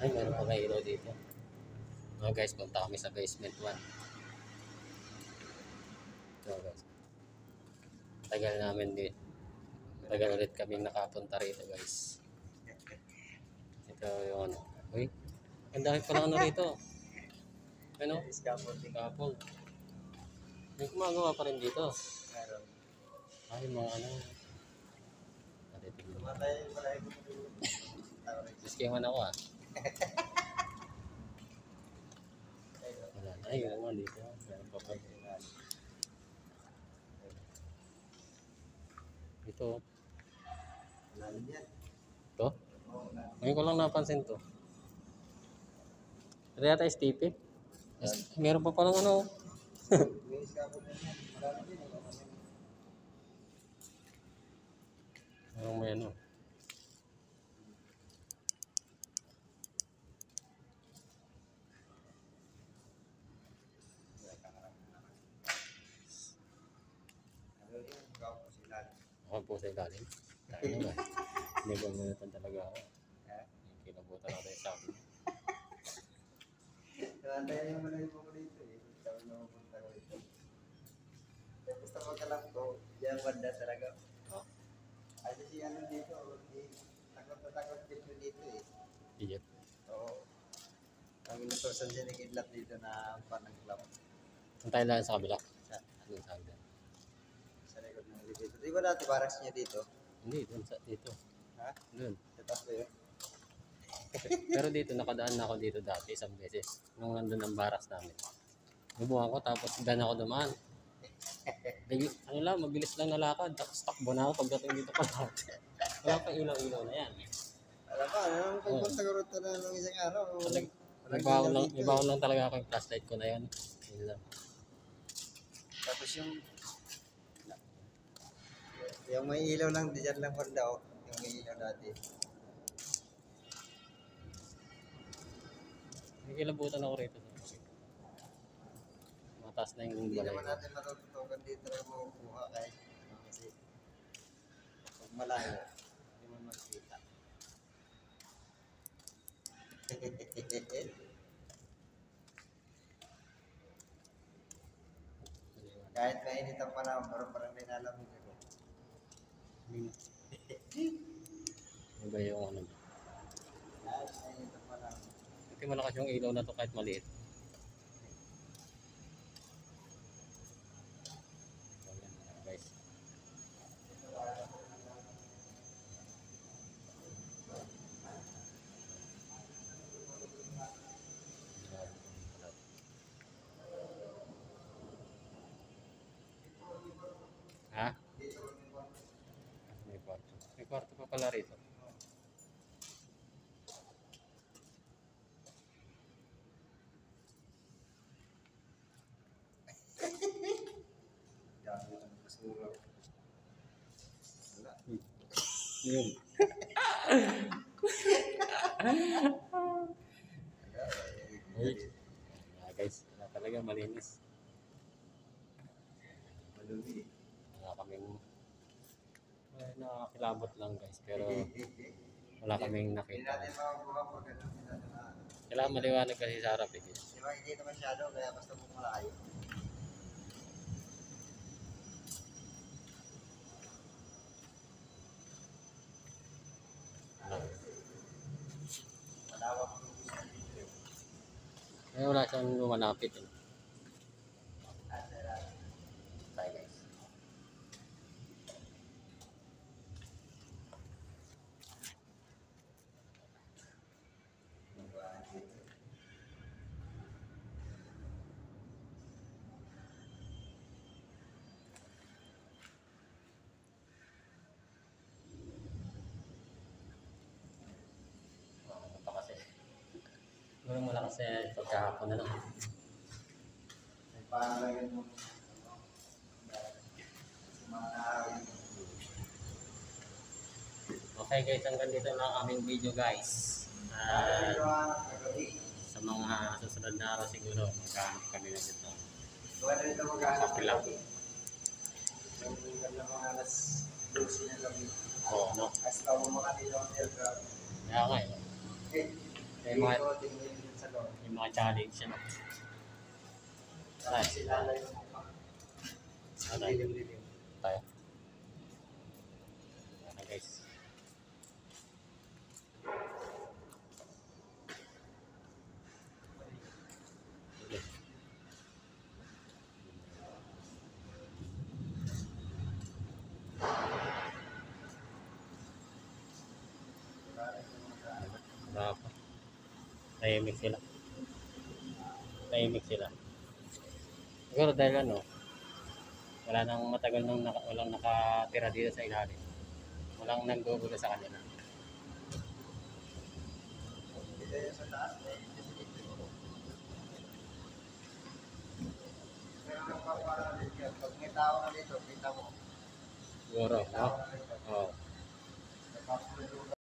Ay, meron pa kayo dito. Mga guys, punta kami sa basement 1. So guys, tagal namin dito. Tagal ulit kaming nakapunta rito guys. Ito yung ano. Uy, ang dami pala ano rito. Ano? Scaffolding. Couple. May gumagawa pa rin dito. Meron. Ay, mga ano. Natitigil. Tumatay pala yung Diskeman ako ah. Wala na. Ay, yung nga dito. Meron pa pa. Ito. lalim yan. Ito? Ngayon ko lang napansin to. Ito yata STP. Meron pa palang ano. May scaffolding yan. Marami din. Merong may ano. Ako po sa ilalim. Tayo naman. Hindi ba manutan talaga ako. Kinabutan ako sa akin. Antayin mo na yung mga dito eh. Sabi na mapunta ko dito. Basta pagkalam ko, yan banda talaga. Oh. Kasi si ano dito, takot na takot dito eh. Iya. Oo. Ang inutosan siya ng kidlat dito na panang club. Ang tayo lang sa kabila. Ano sa kabila? Sa likod ng dito. Di ba dati barracks niya dito? Hindi, dun sa dito. Ha? Dun. Sa taas ba yun? Pero dito, nakadaan na ako dito dati isang beses. Nung nandun ang baras namin. Bubuhan ko, tapos dan ako dumaan. Ano lang, mabilis lang nalakad. Tapos takbo na ako pagdating dito pa lang. Wala pa ilaw-ilaw na yan. Alam ba, anong pagpunta ko rito na nung isang araw? May baon lang talaga ako yung flashlight ko na yan. Yun lang. Tapos yung may ilaw lang, diyan lang po daw. Yung may ilaw dati. May kilabutan ako rito. Mataas na yung Hindi balay. naman natin matututukan dito na makukuha kahit kasi pag malayo, hindi man magkita. Kahit mainit ang panahon, parang nilalamig ako. Ano ba yung ano? Kahit mainit ang panahon. Kasi malakas yung ilaw na to kahit maliit. So, yan, guys. Ha? May kwarto. May kwarto pa pala rito. Dami ng basura. Wala. Yun. Uy. Guys, wala talaga malinis. Malumi. Wala kaming nakakilabot lang guys, pero wala kaming Hindi nakita. natin makakuha pag ano, hindi natin na. Kailangan maliwanag kasi sa harap eh. Di ba hindi naman masyado, kaya basta kung malayo. Malawak yung gusto dito. Eh, wala siyang lumalapit eh. At Tayo guys. Ito kasi. Siguro malakas eh pagkahapon na lang. may paano yun mo. Mga araw yun. Okay guys, hanggang dito lang ang aming video guys. Sa mga susunod na araw siguro, magkahanap kami na dito. Gawa na ito mag-anak. Kapila. Yung ganda mga alas 12 na gabi. Oo, no? As tawag mga nila ang aircraft. Kaya nga eh. Eh, Yung mga, Dito, tingin din sa loob. yung mga challenge, ano. Tapos sila lang yung mukha. Ano, Lilim-lilim. tayo. Ano guys. Wala pa. Tahimik sila. Tahimik sila. Siguro dahil ano, wala nang matagal nang walang nakatira dito sa ilalim. Walang nanggugulo sa kanila. Dito yung sa taas. Pero nagpapala dito. Pag may tao na dito, kita mo. Siguro, no? Tao na dito. Oo.